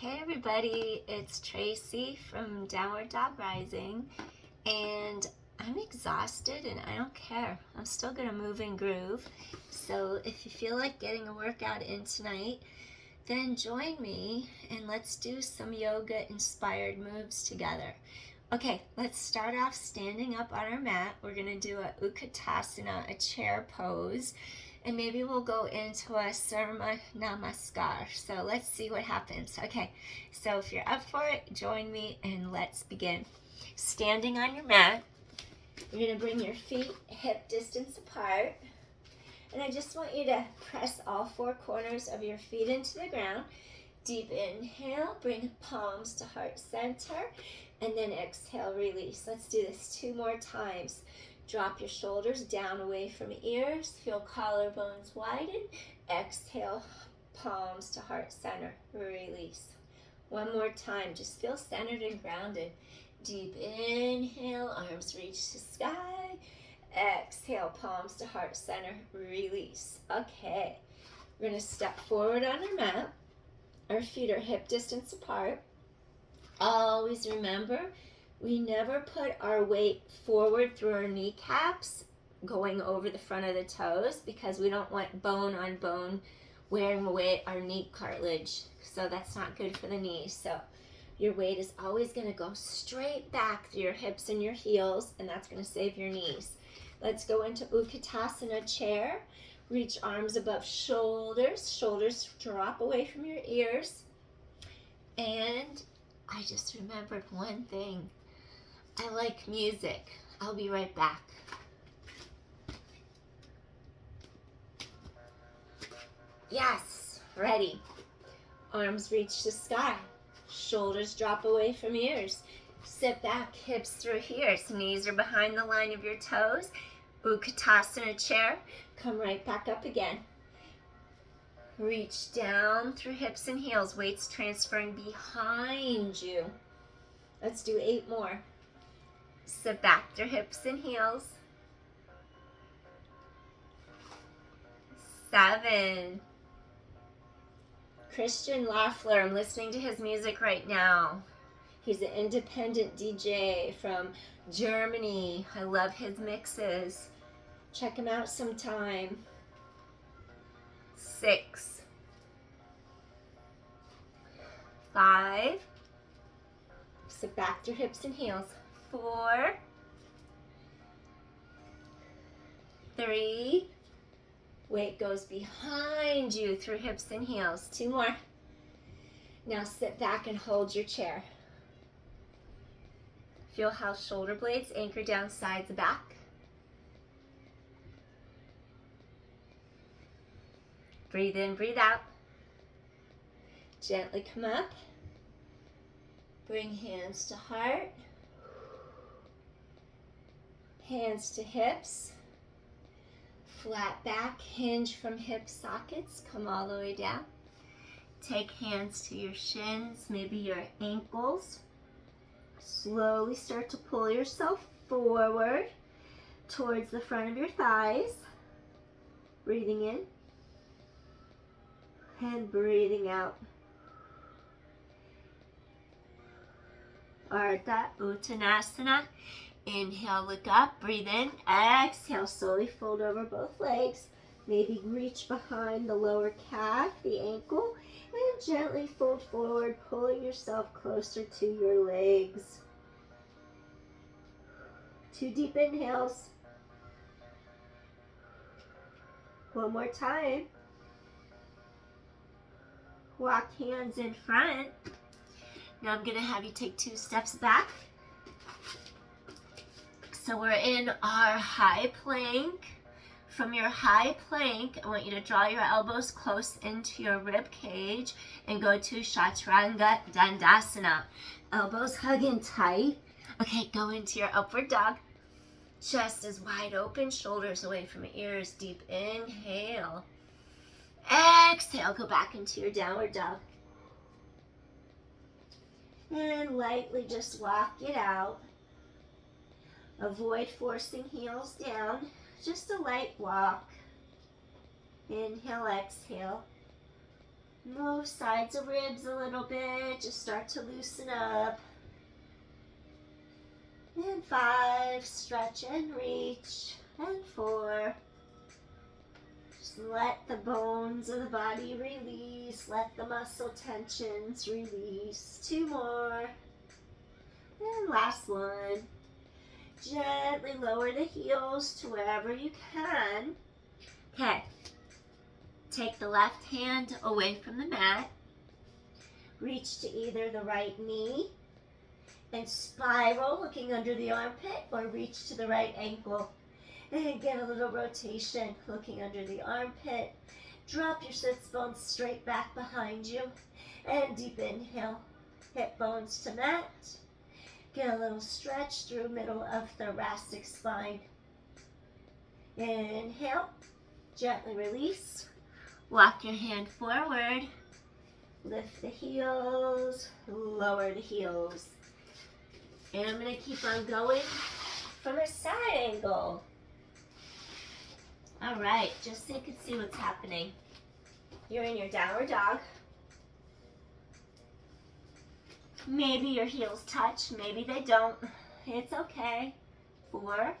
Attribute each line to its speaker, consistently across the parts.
Speaker 1: Hey everybody, it's Traci from Downward Dog Rising, and I'm exhausted and I don't care. I'm still gonna move and groove. So if you feel like getting a workout in tonight, then join me and let's do some yoga inspired moves together. Okay, let's start off standing up on our mat. We're gonna do a Utkatasana, a chair pose. And maybe we'll go into a Surya Namaskar. So let's see what happens. Okay, so if you're up for it, join me and let's begin. Standing on your mat, you're gonna bring your feet hip distance apart. And I just want you to press all four corners of your feet into the ground. Deep inhale, bring palms to heart center, and then exhale, release. Let's do this 2 more times. Drop your shoulders down away from ears. Feel collarbones widen. Exhale, palms to heart center. Release. 1 more time. Just feel centered and grounded. Deep inhale, arms reach to sky. Exhale, palms to heart center. Release. Okay. We're going to step forward on our mat. Our feet are hip distance apart. Always remember, we never put our weight forward through our kneecaps, going over the front of the toes, because we don't want bone on bone wearing away our knee cartilage. So that's not good for the knees. So your weight is always going to go straight back through your hips and your heels, and that's going to save your knees. Let's go into Utkatasana chair. Reach arms above shoulders. Shoulders drop away from your ears. And I just remembered one thing. I like music. I'll be right back. Yes, ready. Arms reach to sky. Shoulders drop away from ears. Sit back, hips through ears. Knees are behind the line of your toes. Utkatasana chair. Come right back up again. Reach down through hips and heels. Weights transferring behind you. Let's do 8 more. Sit back through hips and heels. 7. Christian Loffler, I'm listening to his music right now. He's an independent DJ from Germany. I love his mixes. Check him out sometime. 6. 5. Sit back through hips and heels. 4. 3. Weight goes behind you through hips and heels. 2 more. Now sit back and hold your chair. Feel how shoulder blades anchor down sides of back. Breathe in, breathe out. Gently come up. Bring hands to heart. Hands to hips. Flat back, hinge from hip sockets. Come all the way down. Take hands to your shins, maybe your ankles. Slowly start to pull yourself forward towards the front of your thighs. Breathing in and breathing out. Ardha Uttanasana. Inhale, look up, breathe in. Exhale, slowly fold over both legs. Maybe reach behind the lower calf, the ankle, and gently fold forward, pulling yourself closer to your legs. 2 deep inhales. 1 more time. Walk hands in front. Now I'm going to have you take 2 steps back. So we're in our high plank. From your high plank, I want you to draw your elbows close into your rib cage and go to Chaturanga Dandasana. Elbows hugging tight. Okay, go into your upward dog. Chest is wide open, shoulders away from ears. Deep inhale. Exhale, go back into your downward dog. And lightly just walk it out. Avoid forcing heels down. Just a light walk. Inhale, exhale. Move sides of ribs a little bit. Just start to loosen up. And 5, stretch and reach. And 4. Just let the bones of the body release. Let the muscle tensions release. 2 more. And last one. Gently lower the heels to wherever you can. Okay. Take the left hand away from the mat. Reach to either the right knee and spiral looking under the armpit, or reach to the right ankle and get a little rotation looking under the armpit. Drop your sits bones straight back behind you and deep inhale. Hip bones to mat. Get a little stretch through middle of thoracic spine. Inhale. Gently release. Walk your hand forward. Lift the heels. Lower the heels. And I'm going to keep on going from a side angle. All right, just so you can see what's happening. You're in your downward dog. Maybe your heels touch, maybe they don't. It's okay. 4.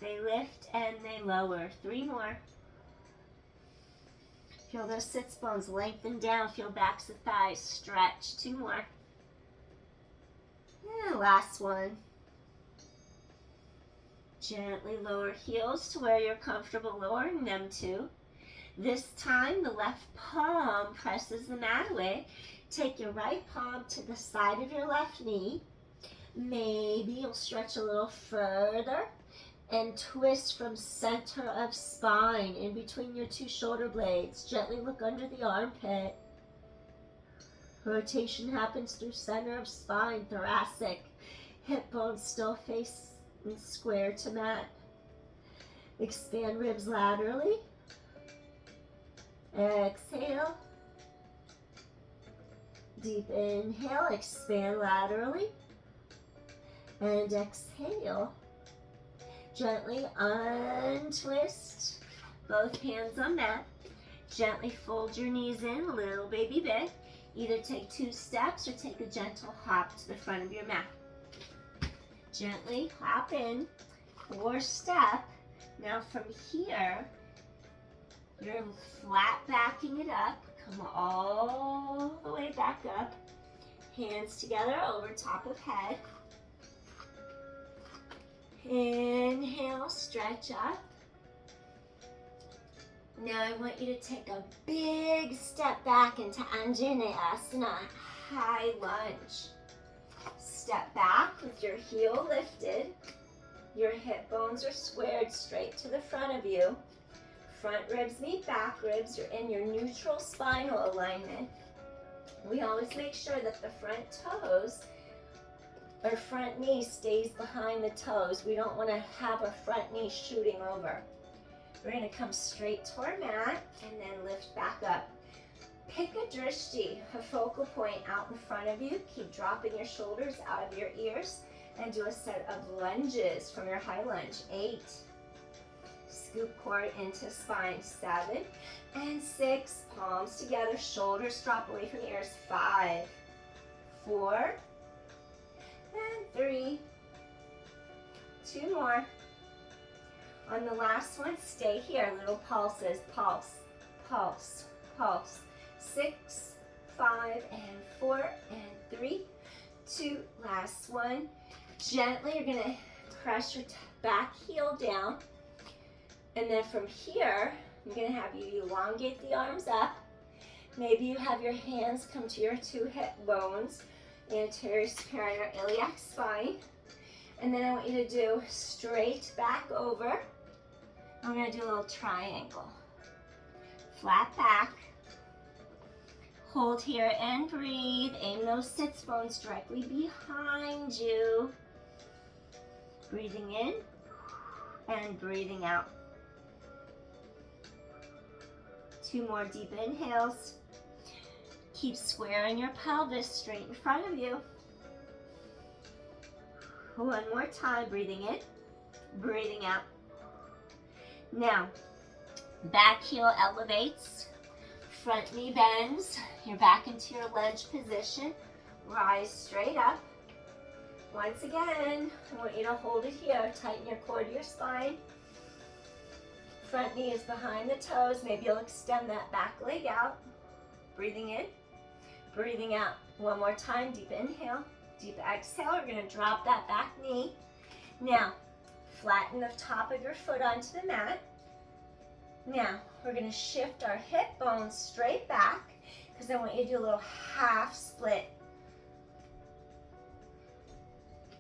Speaker 1: They lift and they lower. 3 more. Feel those sits bones lengthen down. Feel backs of thighs stretch. 2 more. And last one. Gently lower heels to where you're comfortable lowering them to. This time the left palm presses the mat away. Take your right palm to the side of your left knee. Maybe you'll stretch a little further and twist from center of spine in between your 2 shoulder blades. Gently look under the armpit. Rotation happens through center of spine, thoracic. Hip bones still face and square to mat. Expand ribs laterally. Exhale. Deep inhale, expand laterally. And exhale. Gently untwist. Both hands on mat. Gently fold your knees in, little baby bit. Either take 2 steps or take a gentle hop to the front of your mat. Gently hop in, or step. Now from here, you're flat backing it up. Come all the way back up. Hands together over top of head. Inhale, stretch up. Now I want you to take a big step back into Anjaneyasana, high lunge. Step back with your heel lifted. Your hip bones are squared straight to the front of you. Front ribs meet back ribs. You're in your neutral spinal alignment. We always make sure that the front toes or front knee stays behind the toes. We don't want to have our front knee shooting over. We're going to come straight to our mat and then lift back up. Pick a drishti, a focal point out in front of you. Keep dropping your shoulders out of your ears and do a set of lunges from your high lunge. 8. Scoop core into spine. 7 and 6. Palms together, shoulders drop away from ears. 5, 4, and 3. 2 more. On the last one, stay here. Little pulses. Pulse, pulse, pulse. 6, 5, and 4, and 3, 2. Last one. Gently, you're going to press your back heel down. And then from here, I'm going to have you elongate the arms up. Maybe you have your hands come to your 2 hip bones, anterior superior iliac spine. And then I want you to do straight back over. I'm going to do a little triangle. Flat back. Hold here and breathe. Aim those sits bones directly behind you. Breathing in and breathing out. 2 more deep inhales. Keep squaring your pelvis straight in front of you. 1 more time, breathing in, breathing out. Now, back heel elevates, Front knee bends. You're back into your lunge position. Rise straight up. Once again, I want you to hold it here. Tighten your core to your spine. Front knee is behind the toes. Maybe you'll extend that back leg out. Breathing in, breathing out. One more time, deep inhale, deep exhale. We're gonna drop that back knee. Now, flatten the top of your foot onto the mat. Now, we're gonna shift our hip bones straight back because I want you to do a little half split.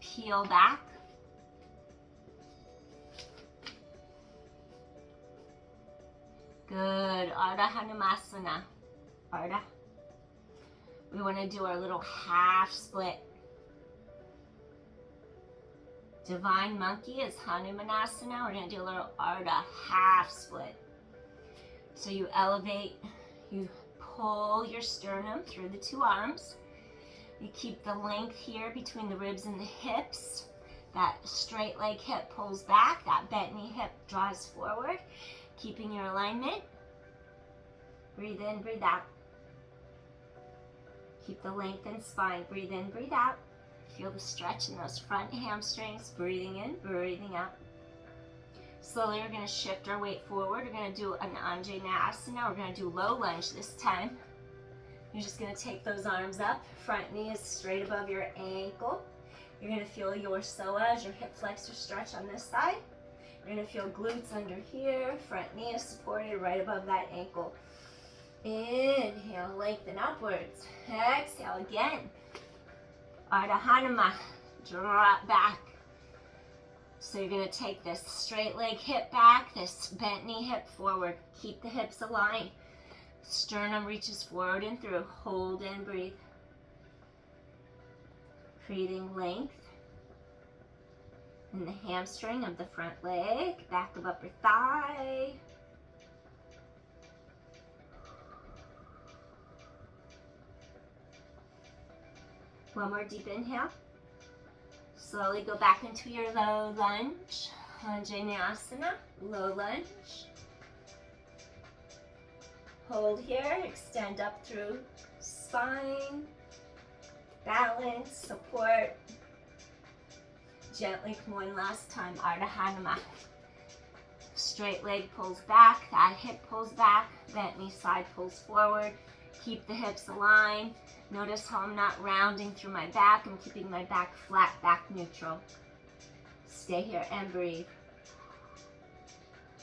Speaker 1: Peel back. Good, Ardha Hanumasana. Ardha. We want to do our little half split. Divine Monkey is Hanumanasana. We're going to do a little Ardha half split. So you elevate, you pull your sternum through the two arms. You keep the length here between the ribs and the hips. That straight leg hip pulls back. That bent knee hip draws forward. Keeping your alignment. Breathe in, breathe out. Keep the length in spine. Breathe in, breathe out. Feel the stretch in those front hamstrings. Breathing in, breathing out. Slowly we're going to shift our weight forward. We're going to do an Anjaneyasana. We're going to do low lunge this time. You're just going to take those arms up. Front knee is straight above your ankle. You're going to feel your psoas, your hip flexor stretch on this side. You're going to feel glutes under here. Front knee is supported right above that ankle. Inhale, lengthen upwards. Exhale again. Ardha Hanuma, drop back. So you're going to take this straight leg hip back, this bent knee hip forward. Keep the hips aligned. Sternum reaches forward and through. Hold and breathe. Creating length in the hamstring of the front leg, back of upper thigh. One more deep inhale. Slowly go back into your low lunge. Anjaneyasana, low lunge. Hold here, extend up through spine. Balance, support. Gently come one last time, Ardha Hanuma. Straight leg pulls back, that hip pulls back, bent knee side pulls forward. Keep the hips aligned. Notice how I'm not rounding through my back. I'm keeping my back flat, back neutral. Stay here and breathe.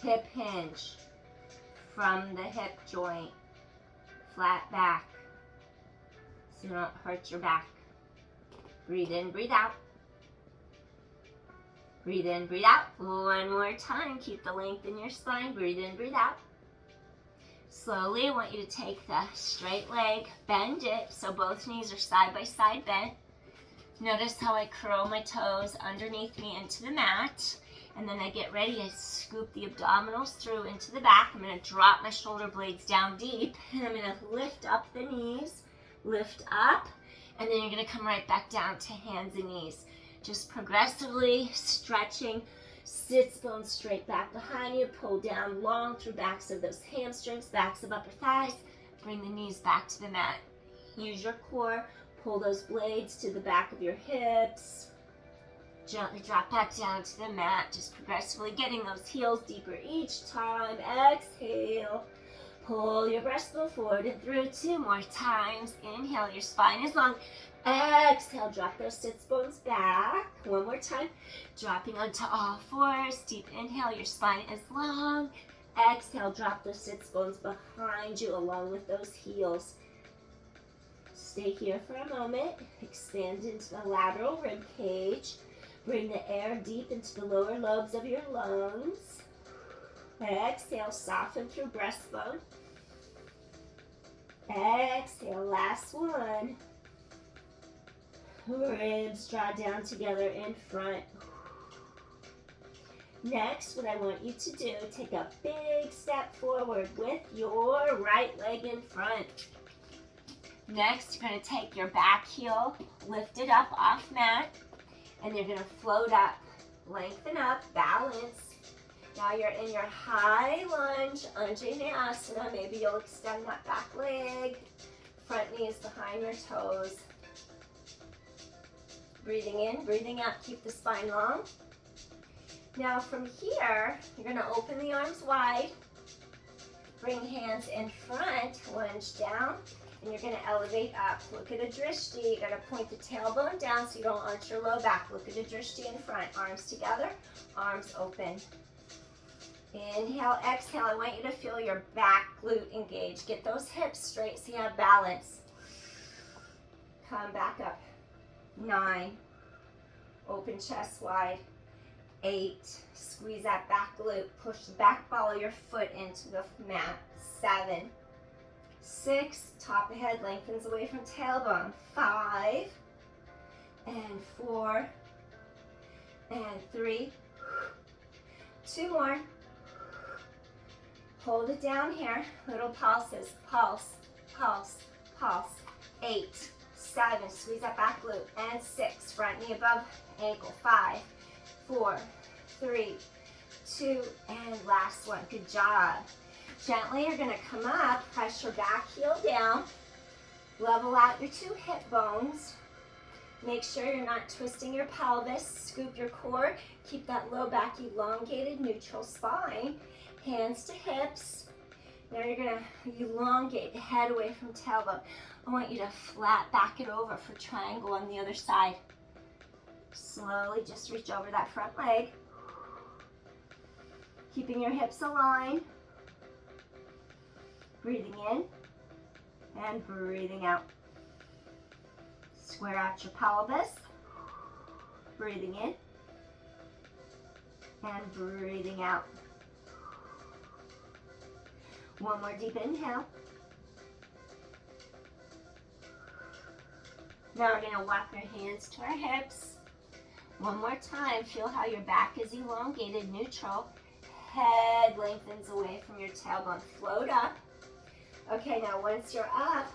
Speaker 1: Hip hinge from the hip joint. Flat back so you don't hurt your back. Breathe in, breathe out. Breathe in, breathe out. One more time. Keep the length in your spine. Breathe in, breathe out. Slowly, I want you to take the straight leg, bend it so both knees are side by side bent. Notice how I curl my toes underneath me into the mat. And then I get ready, I scoop the abdominals through into the back. I'm going to drop my shoulder blades down deep. And I'm going to lift up the knees, lift up. And then you're going to come right back down to hands and knees. Just progressively stretching. Sits bones straight back behind you. Pull down long through backs of those hamstrings, backs of upper thighs. Bring the knees back to the mat. Use your core. Pull those blades to the back of your hips. Gently drop back down to the mat. Just progressively getting those heels deeper each time. Exhale. Pull your breastbone forward and through 2 more times. Inhale, your spine is long. Exhale, drop those sits bones back. One more time. Dropping onto all fours. Deep inhale, your spine is long. Exhale, drop those sits bones behind you along with those heels. Stay here for a moment. Expand into the lateral rib cage. Bring the air deep into the lower lobes of your lungs. Exhale, soften through breastbone. Exhale, last one. Ribs draw down together in front. Next, what I want you to do, take a big step forward with your right leg in front. Next, you're going to take your back heel, lift it up off mat, and you're going to float up, lengthen up, balance. Now you're in your high lunge, Anjaneyasana. Maybe you'll extend that back leg. Front knee is behind your toes. Breathing in, breathing out, keep the spine long. Now from here, you're gonna open the arms wide. Bring hands in front, lunge down, and you're gonna elevate up. Look at a drishti. You're gonna point the tailbone down so you don't arch your low back. Look at a drishti in front. Arms together, arms open. Inhale, exhale. I want you to feel your back glute engage. Get those hips straight so you have balance. Come back up. 9. Open chest wide. 8. Squeeze that back glute. Push the back ball of your foot into the mat. 7. 6. Top of head lengthens away from tailbone. 5. And 4. And 3. 2 more. Hold it down here. Little pulses. Pulse, pulse, pulse. 8, 7. Squeeze that back glute. And 6. Front knee above ankle. 5, 4, 3, 2, and last one. Good job. Gently, you're going to come up. Press your back heel down. Level out your 2 hip bones. Make sure you're not twisting your pelvis. Scoop your core. Keep that low back elongated, neutral spine. Hands to hips. Now you're going to elongate the head away from tailbone. I want you to flat back it over for triangle on the other side. Slowly just reach over that front leg. Keeping your hips aligned. Breathing in and breathing out. Square out your pelvis. Breathing in and breathing out. One more deep inhale. Now we're going to walk our hands to our hips. One more time. Feel how your back is elongated, neutral. Head lengthens away from your tailbone. Float up. Okay, now once you're up,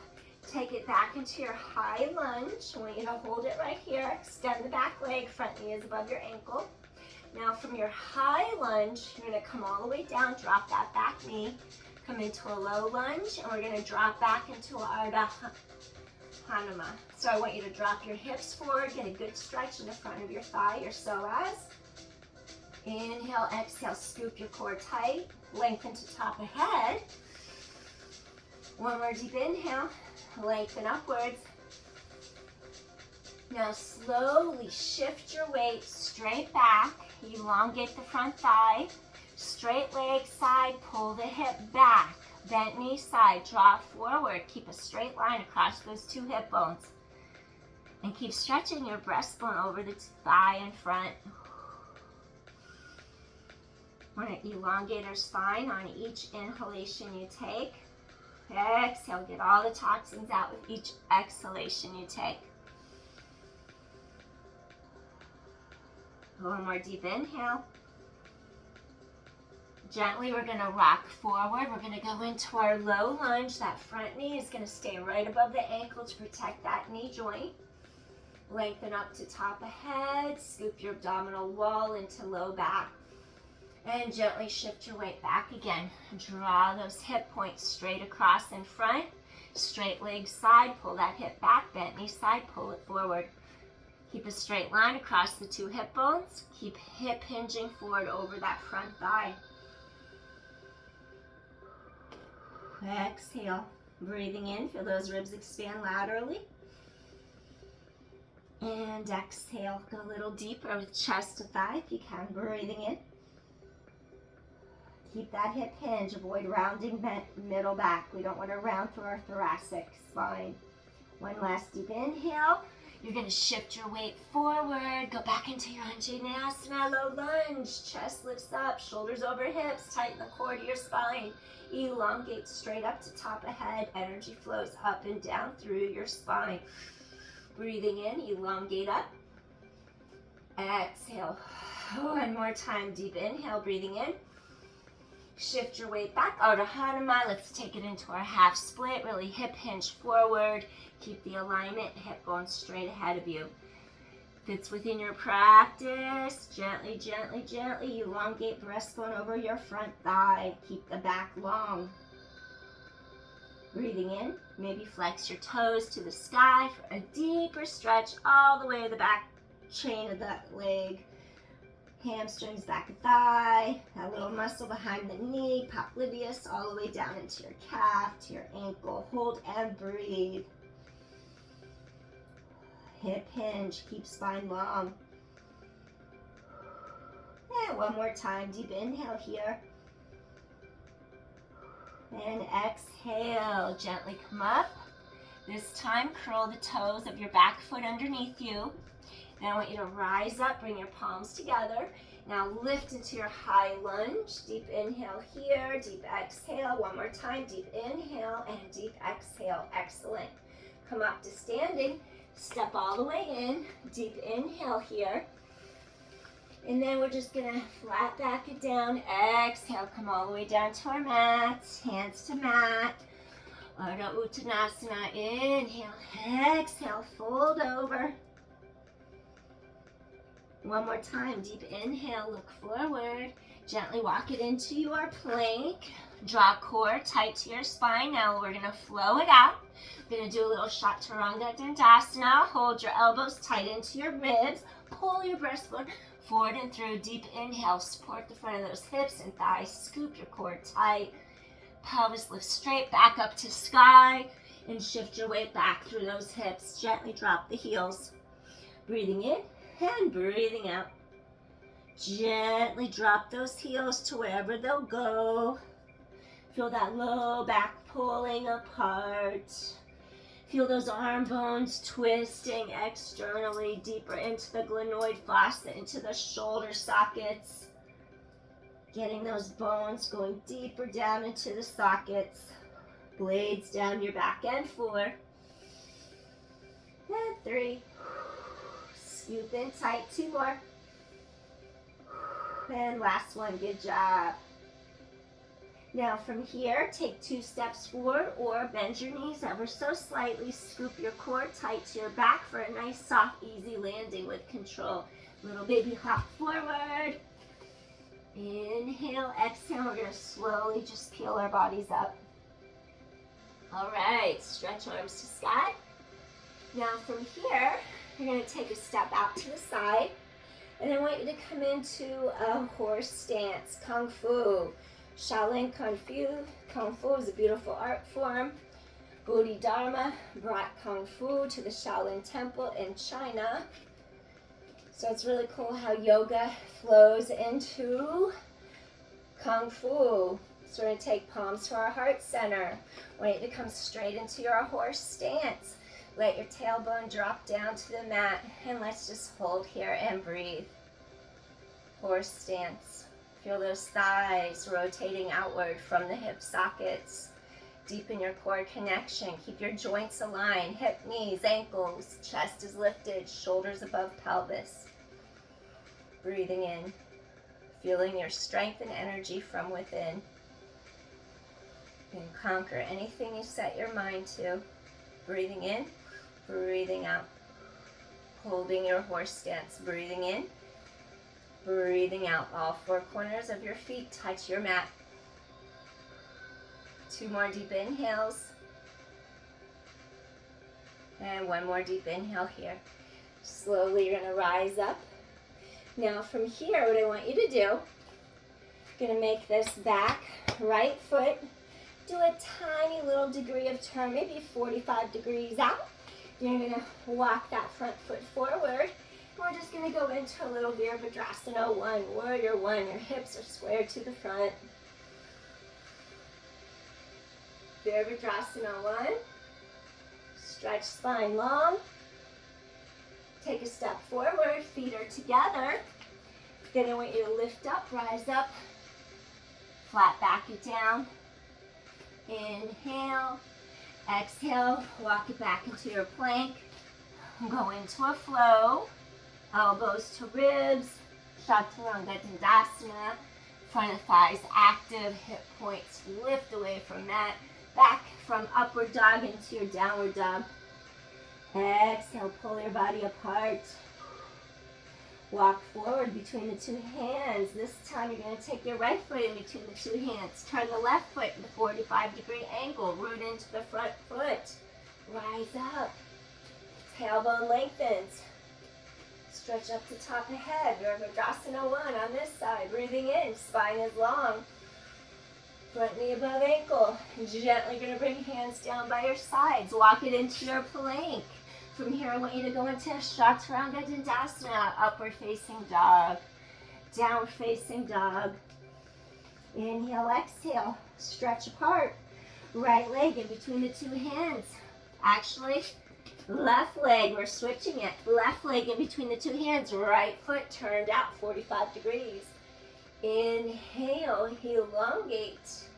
Speaker 1: take it back into your high lunge. I want you to hold it right here. Extend the back leg. Front knee is above your ankle. Now from your high lunge, you're going to come all the way down. Drop that back knee. Come into a low lunge, and we're going to drop back into Ardha Hanuman. So I want you to drop your hips forward. Get a good stretch in the front of your thigh, your psoas. Inhale, exhale, scoop your core tight. Lengthen to top of head. One more deep inhale. Lengthen upwards. Now slowly shift your weight straight back. Elongate the front thigh. Straight leg side, pull the hip back. Bent knee side, draw forward. Keep a straight line across those 2 hip bones. And keep stretching your breastbone over the thigh in front. We're going to elongate our spine on each inhalation you take. Exhale, get all the toxins out with each exhalation you take. One more deep inhale. Gently, we're going to rock forward. We're going to go into our low lunge. That front knee is going to stay right above the ankle to protect that knee joint. Lengthen up to top of head. Scoop your abdominal wall into low back. And gently shift your weight back again. Draw those hip points straight across in front. Straight leg side, pull that hip back. Bent knee side, pull it forward. Keep a straight line across the 2 hip bones. Keep hip hinging forward over that front thigh. Exhale. Breathing in, feel those ribs expand laterally. And exhale. Go a little deeper with chest to thigh if you can. Breathing in. Keep that hip hinge. Avoid rounding middle back. We don't want to round through our thoracic spine. One last deep inhale. You're going to shift your weight forward. Go back into your Anjaneyasana, low lunge. Chest lifts up, shoulders over hips. Tighten the core to your spine. Elongate straight up to top of head. Energy flows up and down through your spine. Breathing in, elongate up. Exhale. One more time, deep inhale, breathing in. Shift your weight back, Ardha Hanuman. Let's take it into our half split. Really hip hinge forward. Keep the alignment, hip bone straight ahead of you. If it's within your practice, gently, gently, gently elongate breastbone over your front thigh. Keep the back long. Breathing in, maybe flex your toes to the sky for a deeper stretch all the way to the back chain of that leg. Hamstrings, back of thigh, that little muscle behind the knee, popliteus, all the way down into your calf, to your ankle. Hold and breathe. Hip hinge, keep spine long. And one more time, deep inhale here. And exhale, gently come up. This time, curl the toes of your back foot underneath you. Then I want you to rise up, bring your palms together. Now lift into your high lunge. Deep inhale here, deep exhale. One more time, deep inhale and deep exhale. Excellent. Come up to standing. Step all the way in. Deep inhale here. And then we're just gonna flat back it down. Exhale, come all the way down to our mat. Hands to mat. Ardha Uttanasana. Inhale, exhale, fold over. One more time, deep inhale, look forward. Gently walk it into your plank. Draw core tight to your spine. Now we're gonna flow it out. We're gonna do a little Chaturanga Dandasana. Hold your elbows tight into your ribs. Pull your breastbone forward and through. Deep inhale, support the front of those hips and thighs. Scoop your core tight. Pelvis lift straight back up to sky. And shift your weight back through those hips. Gently drop the heels. Breathing in and breathing out. Gently drop those heels to wherever they'll go. Feel that low back pulling apart. Feel those arm bones twisting externally, deeper into the glenoid fossa, into the shoulder sockets. Getting those bones going deeper down into the sockets. Blades down your back and 4. And 3. Scoop in tight, 2 more. And last one, good job. Now from here, take 2 steps forward or bend your knees ever so slightly. Scoop your core tight to your back for a nice, soft, easy landing with control. Little baby hop forward. Inhale, exhale. We're gonna slowly just peel our bodies up. All right, stretch arms to sky. Now from here, you're going to take a step out to the side, and I want you to come into a horse stance, Kung Fu. Shaolin Kung Fu. Kung Fu is a beautiful art form. Bodhidharma brought Kung Fu to the Shaolin Temple in China. So it's really cool how yoga flows into Kung Fu. So we're going to take palms to our heart center. I want you to come straight into your horse stance. Let your tailbone drop down to the mat, and let's just hold here and breathe. Horse stance. Feel those thighs rotating outward from the hip sockets. Deepen your core connection. Keep your joints aligned. Hip, knees, ankles. Chest is lifted. Shoulders above pelvis. Breathing in. Feeling your strength and energy from within. You can conquer anything you set your mind to. Breathing in. Breathing out. Holding your horse stance. Breathing in. Breathing out. All 4 corners of your feet touch your mat. 2 more deep inhales. And 1 more deep inhale here. Slowly you're going to rise up. Now from here, what I want you to do, you're going to make this back right foot. Do a tiny little degree of turn, maybe 45 degrees out. You're going to walk that front foot forward. We're just going to go into a little Virabhadrasana 1, Warrior 1. Your hips are squared to the front. Virabhadrasana 1. Stretch spine long. Take a step forward, feet are together. Then I want you to lift up, rise up, flat back it down. Inhale, exhale, walk it back into your plank. Go into a flow. Elbows to ribs, Chaturanga Dandasana. Front of thighs active, hip points lift away from mat. Back from upward dog into your downward dog. Exhale, pull your body apart. Walk forward between the two hands. This time you're going to take your right foot in between the two hands. Turn the left foot in a 45-degree angle. Root into the front foot. Rise up. Tailbone lengthens. Stretch up to top of head. Virabhadrasana 1 on this side. Breathing in. Spine is long. Front knee above ankle. Gently going to bring hands down by your sides. Walk it into your plank. From here, I want you to go into Chaturanga Dandasana, upward facing dog, downward facing dog. Inhale, exhale, stretch apart. Right leg in between the two hands. Actually, left leg, we're switching it. Left leg in between the two hands, right foot turned out 45 degrees. Inhale, elongate.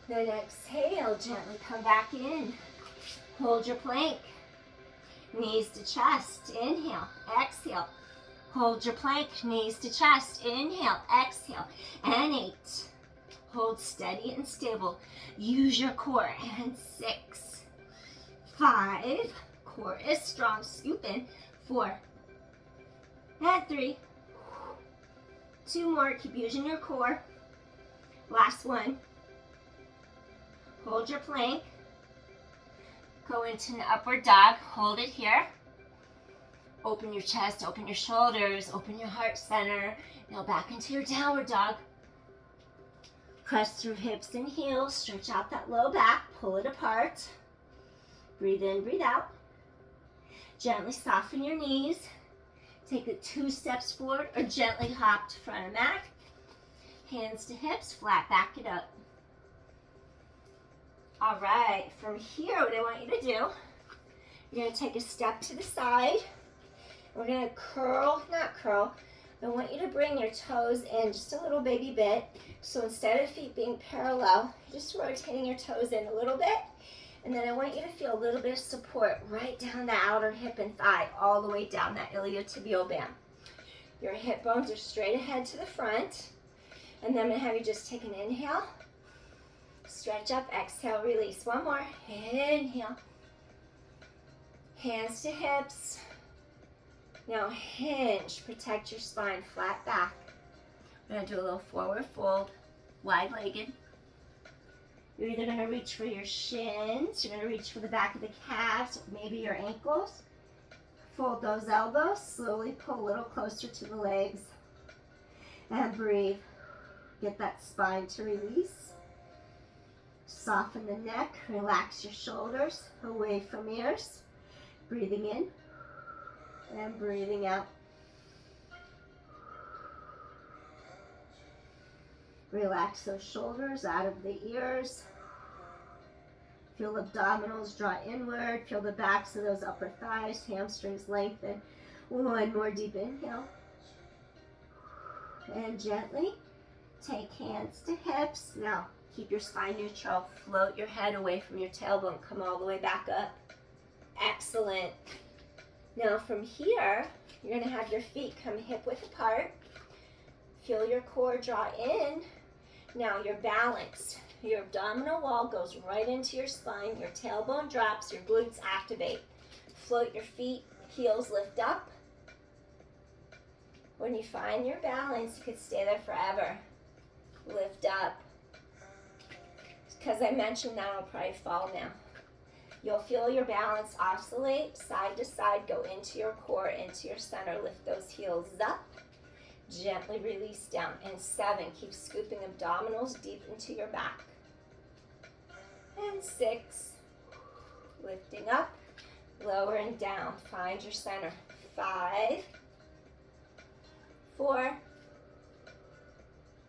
Speaker 1: Then exhale, gently come back in. Hold your plank. Knees to chest. Inhale. Exhale. Hold your plank. Knees to chest. Inhale. Exhale. And 8. Hold steady and stable. Use your core. And 6. 5. Core is strong. Scoop in. 4. And 3. 2 more. Keep using your core. Last one. Hold your plank. Go into an upward dog. Hold it here. Open your chest, open your shoulders, open your heart center. Now back into your downward dog. Press through hips and heels. Stretch out that low back. Pull it apart. Breathe in, breathe out. Gently soften your knees. Take it 2 steps forward or gently hop to front of mat. Hands to hips, flat back it up. All right, from here, what I want you to do, you're going to take a step to the side. We're going to not curl. I want you to bring your toes in just a little baby bit. So instead of feet being parallel, just rotating your toes in a little bit. And then I want you to feel a little bit of support right down the outer hip and thigh, all the way down that iliotibial band. Your hip bones are straight ahead to the front. And then I'm going to have you just take an inhale. Stretch up, exhale, release. One more. Inhale. Hands to hips. Now hinge, protect your spine, flat back. We're going to do a little forward fold, wide-legged. You're either going to reach for your shins, you're going to reach for the back of the calves, maybe your ankles. Fold those elbows, slowly pull a little closer to the legs. And breathe. Get that spine to release. Soften the neck, relax your shoulders away from ears. Breathing in and breathing out. Relax those shoulders out of the ears. Feel abdominals draw inward. Feel the backs of those upper thighs, hamstrings lengthen. One more deep inhale. And gently take hands to hips. Now, keep your spine neutral. Float your head away from your tailbone. Come all the way back up. Excellent. Now from here, you're going to have your feet come hip width apart. Feel your core draw in. Now your balance. Your abdominal wall goes right into your spine. Your tailbone drops. Your glutes activate. Float your feet. Heels lift up. When you find your balance, you could stay there forever. Lift up. Because I mentioned that, I'll probably fall now. You'll feel your balance oscillate side to side, go into your core, into your center. Lift those heels up. Gently release down. And 7, keep scooping abdominals deep into your back. And 6, lifting up, lowering down. Find your center. 5, 4,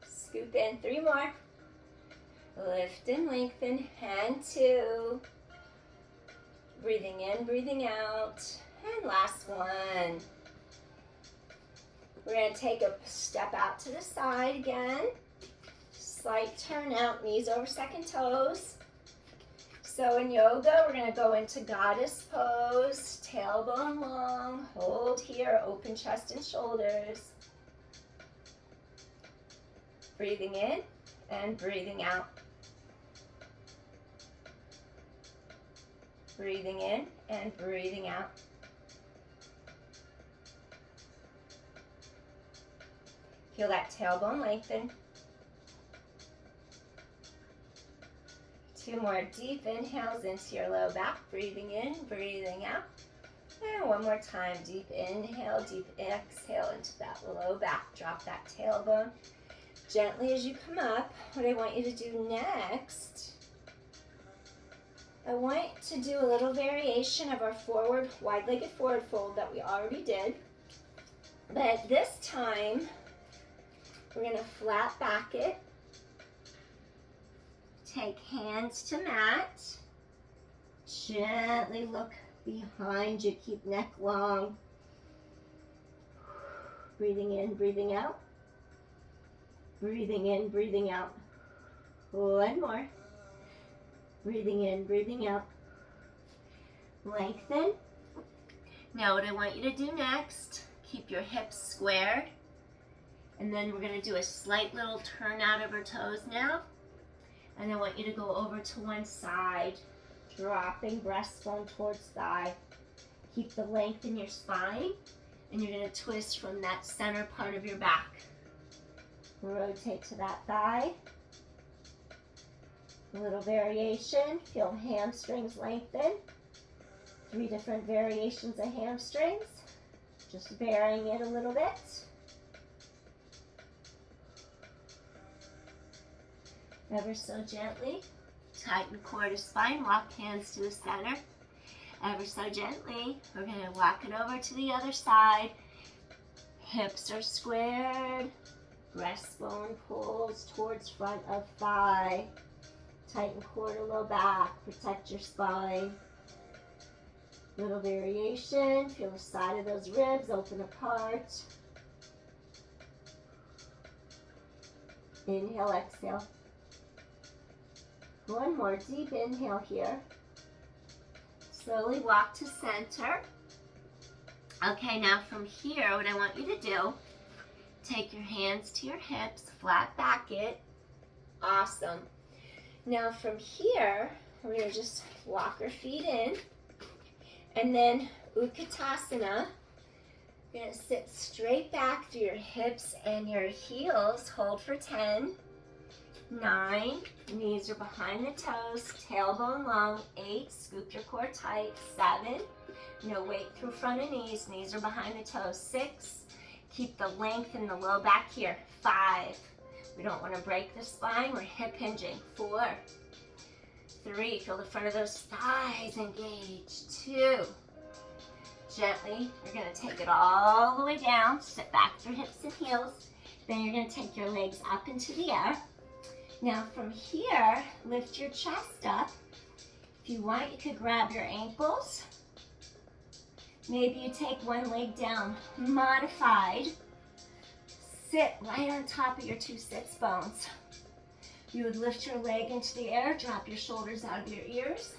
Speaker 1: scoop in. 3 more. Lift and lengthen. And 2. Breathing in, breathing out. And last one. We're going to take a step out to the side again. Slight turn out, knees over second toes. So in yoga, we're going to go into goddess pose. Tailbone long. Hold here, open chest and shoulders. Breathing in and breathing out. Breathing in and breathing out. Feel that tailbone lengthen. 2 more deep inhales into your low back, breathing in, breathing out. And one more time, deep inhale, deep exhale into that low back. Drop that tailbone. Gently as you come up, what I want you to do next, I want to do a little variation of our forward, wide-legged forward fold that we already did. But this time, we're going to flat back it. Take hands to mat. Gently look behind you. Keep neck long. Breathing in, breathing out. Breathing in, breathing out. One more. Breathing in, breathing out. Lengthen. Now what I want you to do next, keep your hips squared. And then we're going to do a slight little turn out of our toes now. And I want you to go over to one side, dropping breastbone towards thigh. Keep the length in your spine, and you're going to twist from that center part of your back. Rotate to that thigh. A little variation, feel hamstrings lengthen. 3 different variations of hamstrings, just varying it a little bit. Ever so gently, tighten core to spine, walk hands to the center. Ever so gently, we're going to walk it over to the other side. Hips are squared, breastbone pulls towards front of thigh. Tighten core to low back, protect your spine. Little variation, feel the side of those ribs open apart. Inhale, exhale. One more deep inhale here. Slowly walk to center. Okay, now from here, what I want you to do, take your hands to your hips, flat back it. Awesome. Now from here, we're going to just walk our feet in. And then Utkatasana. You're going to sit straight back through your hips and your heels. Hold for 10. 9, knees are behind the toes, tailbone long. 8, scoop your core tight. 7, no weight through front of knees are behind the toes. 6, keep the length in the low back here. 5, we don't want to break the spine, we're hip hinging. 4, 3, feel the front of those thighs engage. 2, gently, you're going to take it all the way down, sit back through hips and heels. Then you're going to take your legs up into the air. Now from here, lift your chest up. If you want, you could grab your ankles. Maybe you take one leg down. Modified. Sit right on top of your 2 sits bones. You would lift your leg into the air, drop your shoulders out of your ears,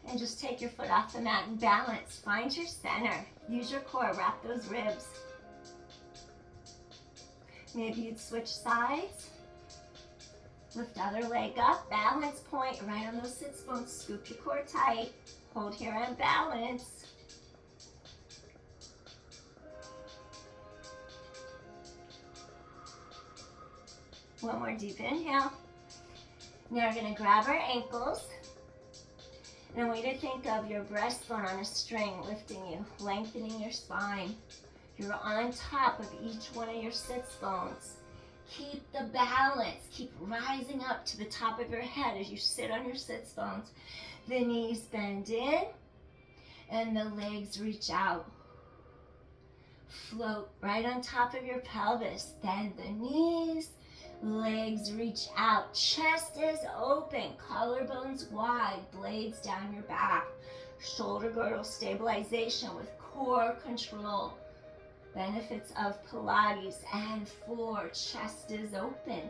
Speaker 1: and just take your foot off the mat and balance. Find your center. Use your core, wrap those ribs. Maybe you'd switch sides. Lift other leg up, balance point right on those sits bones. Scoop your core tight. Hold here and balance. One more deep inhale. Now we're going to grab our ankles. And I want you to think of your breastbone on a string lifting you, lengthening your spine. You're on top of each one of your sits bones. Keep the balance. Keep rising up to the top of your head as you sit on your sits bones. The knees bend in and the legs reach out. Float right on top of your pelvis. Bend the knees, legs reach out. Chest is open, collarbones wide, blades down your back. Shoulder girdle stabilization with core control. Benefits of Pilates. And 4, chest is open.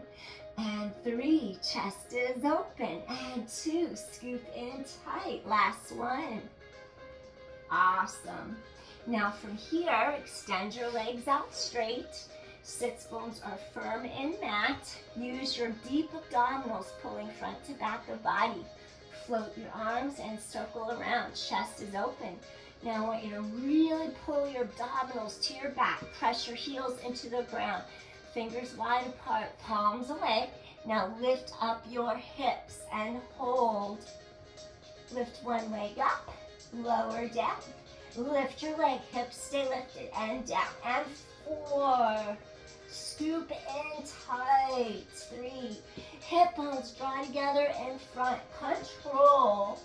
Speaker 1: And 3, chest is open. And 2, scoop in tight. Last one. Awesome. Now from here, extend your legs out straight. Sits bones are firm in mat. Use your deep abdominals pulling front to back of body. Float your arms and circle around. Chest is open. Now I want you to really pull your abdominals to your back. Press your heels into the ground. Fingers wide apart, palms away. Now lift up your hips and hold. Lift one leg up, lower down. Lift your leg, hips stay lifted and down. And 4. Scoop in tight. 3. Hip bones draw together in front. Control.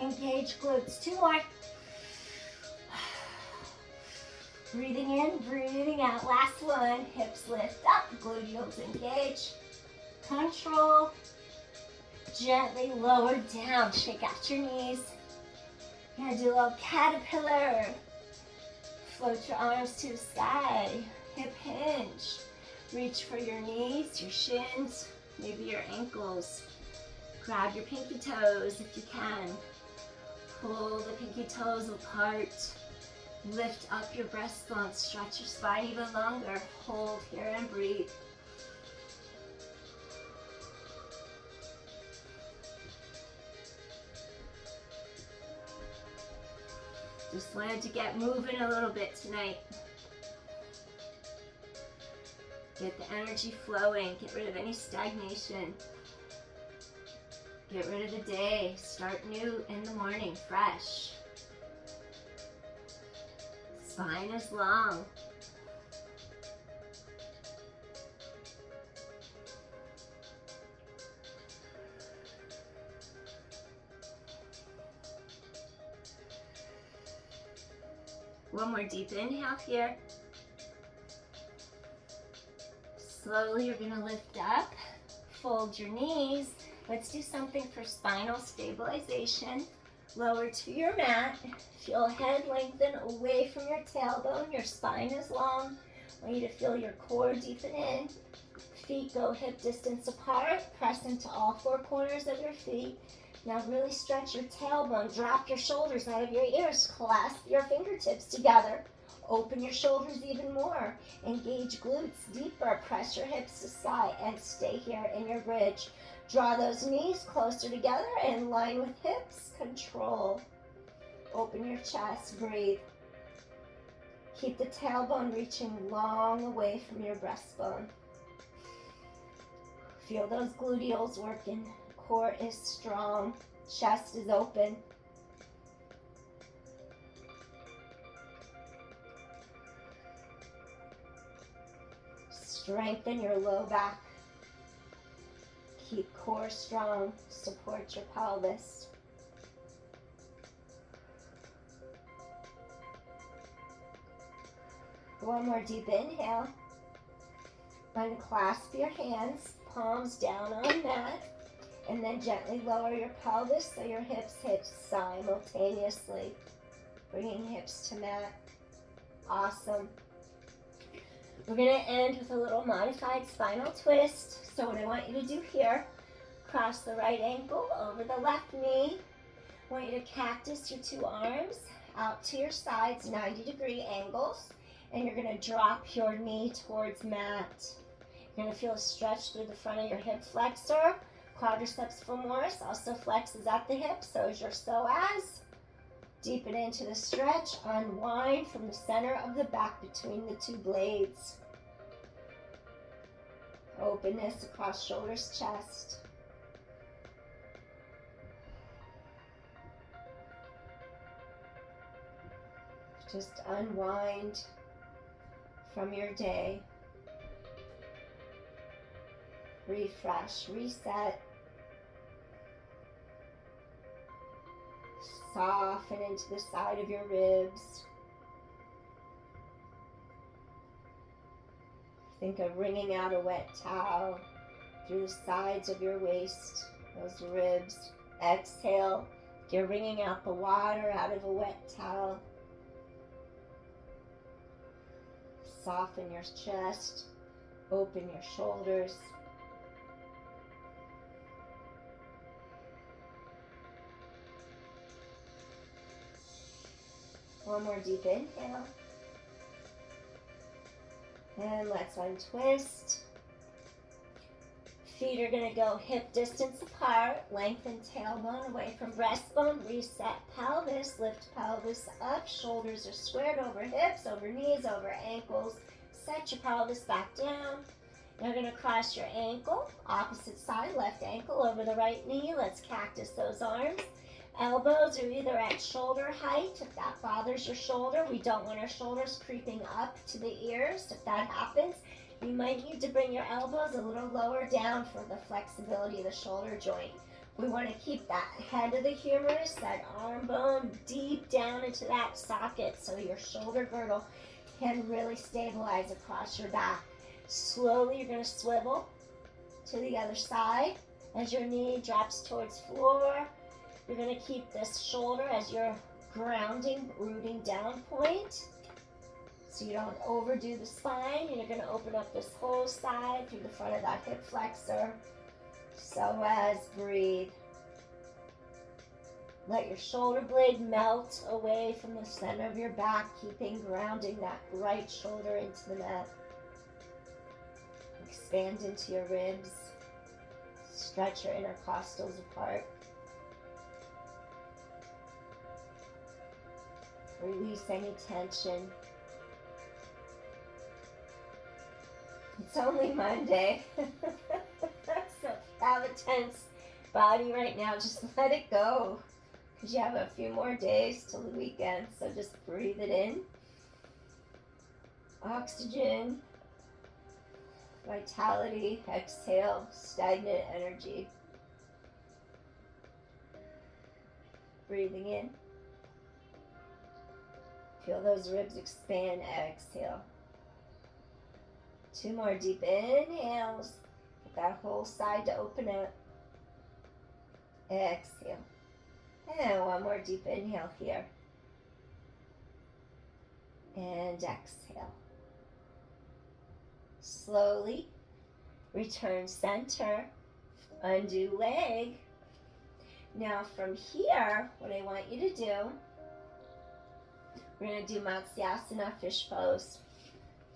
Speaker 1: Engage glutes. 2 more. Breathing in, breathing out. Last one. Hips lift up, gluteals engage. Control. Gently lower down. Shake out your knees. You're gonna do a little caterpillar. Float your arms to the sky. Hip hinge. Reach for your knees, your shins, maybe your ankles. Grab your pinky toes if you can. Pull the pinky toes apart. Lift up your breastbone. Stretch your spine even longer. Hold here and breathe. Just wanted to get moving a little bit tonight. Get the energy flowing. Get rid of any stagnation. Get rid of the day. Start new in the morning, fresh. Spine is long. One more deep inhale here. Slowly you're gonna lift up, fold your knees. Let's do something for spinal stabilization. Lower to your mat. Feel head lengthen away from your tailbone. Your spine is long. I want you to feel your core deepen in. Feet go hip distance apart. Press into all 4 corners of your feet. Now really stretch your tailbone. Drop your shoulders out of your ears. Clasp your fingertips together. Open your shoulders even more. Engage glutes deeper. Press your hips to sky and stay here in your bridge. Draw those knees closer together in line with hips. Control. Open your chest. Breathe. Keep the tailbone reaching long away from your breastbone. Feel those gluteals working. Core is strong. Chest is open. Strengthen your low back. Keep core strong. Support your pelvis. One more deep inhale. Unclasp your hands, palms down on mat, and then gently lower your pelvis so your hips hit simultaneously. Bringing hips to mat. Awesome. We're going to end with a little modified spinal twist. So what I want you to do here, cross the right ankle over the left knee. I want you to cactus your 2 arms out to your sides, 90-degree angles. And you're going to drop your knee towards mat. You're going to feel a stretch through the front of your hip flexor. Quadriceps femoris also flexes at the hip, so is your psoas. Deepen into the stretch. Unwind from the center of the back between the 2 blades. Openness across shoulders, chest. Just unwind from your day. Refresh, reset. Soften into the side of your ribs. Think of wringing out a wet towel through the sides of your waist, those ribs. Exhale, you're wringing out the water out of a wet towel. Soften your chest, open your shoulders. One more deep inhale. And let's untwist. Feet are going to go hip distance apart. Lengthen tailbone away from breastbone. Reset pelvis. Lift pelvis up. Shoulders are squared over hips, over knees, over ankles. Set your pelvis back down. Now you're going to cross your ankle. Opposite side, left ankle over the right knee. Let's cactus those arms. Elbows are either at shoulder height. If that bothers your shoulder, we don't want our shoulders creeping up to the ears. If that happens, you might need to bring your elbows a little lower down for the flexibility of the shoulder joint. We want to keep that head of the humerus, that arm bone, deep down into that socket so your shoulder girdle can really stabilize across your back. Slowly, you're going to swivel to the other side as your knee drops towards floor. You're going to keep this shoulder as your grounding, rooting down point, so you don't overdo the spine. And you're going to open up this whole side through the front of that hip flexor. So as breathe. Let your shoulder blade melt away from the center of your back, keeping grounding that right shoulder into the mat. Expand into your ribs. Stretch your intercostals apart. Release any tension. It's only Monday. So if you have a tense body right now, just let it go. Because you have a few more days till the weekend. So just breathe it in. Oxygen. Vitality. Exhale. Stagnant energy. Breathing in. Feel those ribs expand. Exhale. 2 more deep inhales. Get that whole side to open up. Exhale. And 1 more deep inhale here. And exhale. Slowly return center. Undo leg. Now from here, what I want you to do, we're going to do Matsyasana, fish pose.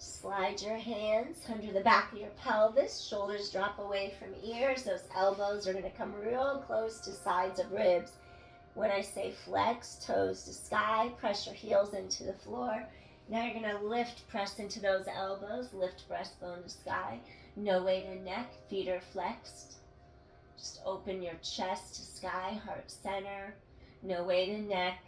Speaker 1: Slide your hands under the back of your pelvis. Shoulders drop away from ears. Those elbows are going to come real close to sides of ribs. When I say flex, toes to sky, press your heels into the floor. Now you're going to lift, press into those elbows. Lift breastbone to sky. No weight in neck. Feet are flexed. Just open your chest to sky, heart center. No weight in neck.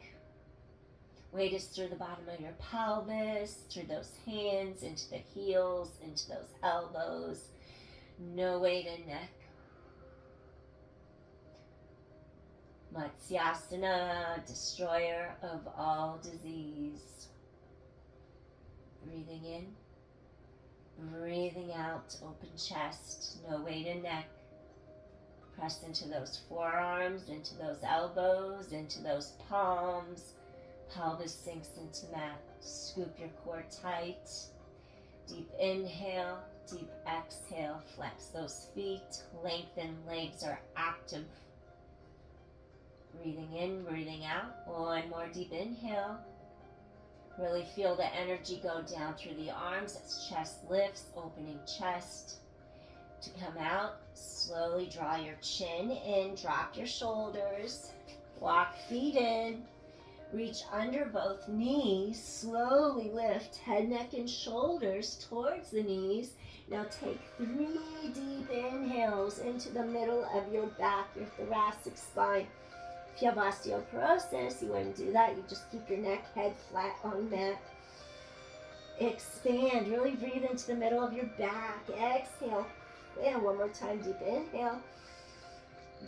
Speaker 1: Weight is through the bottom of your pelvis, through those hands, into the heels, into those elbows. No weight in neck. Matsyasana, destroyer of all disease. Breathing in, breathing out, open chest, no weight in neck. Press into those forearms, into those elbows, into those palms. Pelvis sinks into mat. Scoop your core tight. Deep inhale, deep exhale. Flex those feet. Lengthen, legs are active. Breathing in, breathing out. 1 more deep inhale. Really feel the energy go down through the arms as chest lifts, opening chest. To come out, slowly draw your chin in, drop your shoulders. Walk feet in. Reach under both knees, slowly lift head, neck, and shoulders towards the knees. Now take 3 deep inhales into the middle of your back, your thoracic spine. If you have osteoporosis, you wouldn't do that. You just keep your neck, head flat on mat. Expand, really breathe into the middle of your back. Exhale. And 1 more time, deep inhale.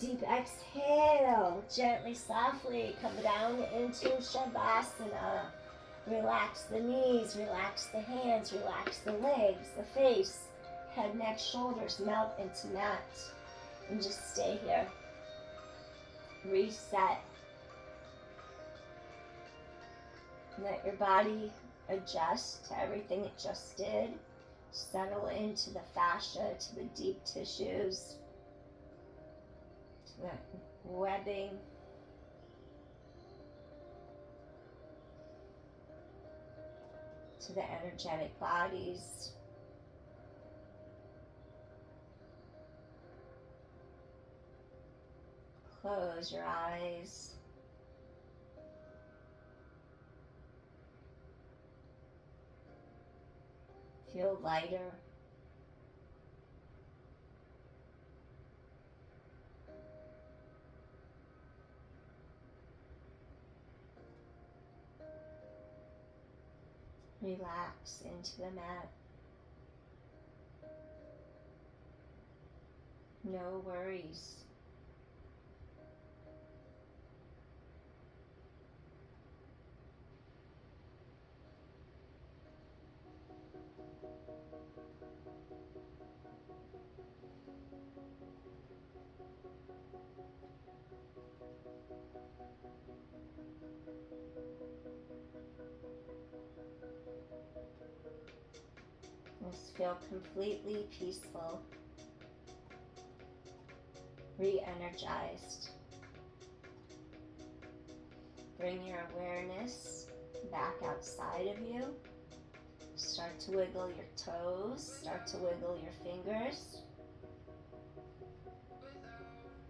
Speaker 1: Deep exhale, gently, softly come down into Shavasana. Relax the knees, relax the hands, relax the legs, the face, head, neck, shoulders, melt into mat. And just stay here. Reset. Let your body adjust to everything it just did. Settle into the fascia, to the deep tissues. That webbing, to the energetic bodies. Close your eyes. Feel lighter. Relax into the mat. No worries. Just feel completely peaceful, re-energized. Bring your awareness back outside of you. Start to wiggle your toes, start to wiggle your fingers.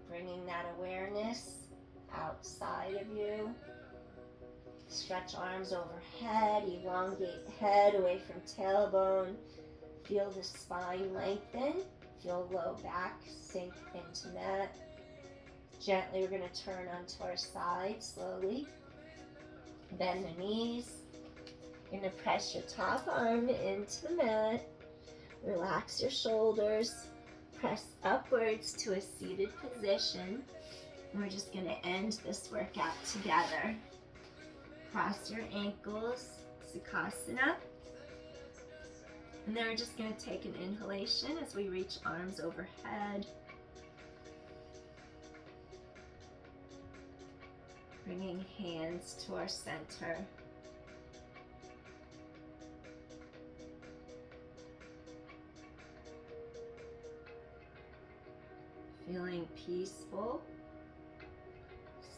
Speaker 1: Bringing that awareness outside of you. Stretch arms overhead, elongate head away from tailbone. Feel the spine lengthen. Feel low back sink into mat. Gently, we're going to turn onto our side slowly. Bend the knees. You're going to press your top arm into the mat. Relax your shoulders. Press upwards to a seated position. And we're just going to end this workout together. Cross your ankles, Sukhasana. And then we're just going to take an inhalation as we reach arms overhead. Bringing hands to our center. Feeling peaceful,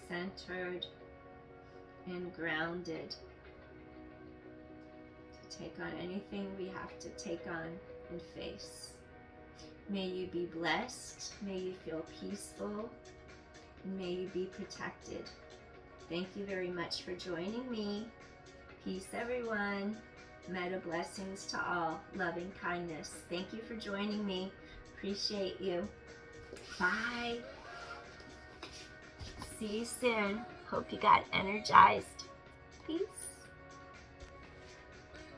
Speaker 1: centered, and grounded to take on anything we have to take on and face. May you be blessed, may you feel peaceful, and may you be protected. Thank you very much for joining me. Peace, everyone. Meta blessings to all. Loving kindness. Thank you for joining me. Appreciate you. Bye. See you soon. Hope you got energized. Peace.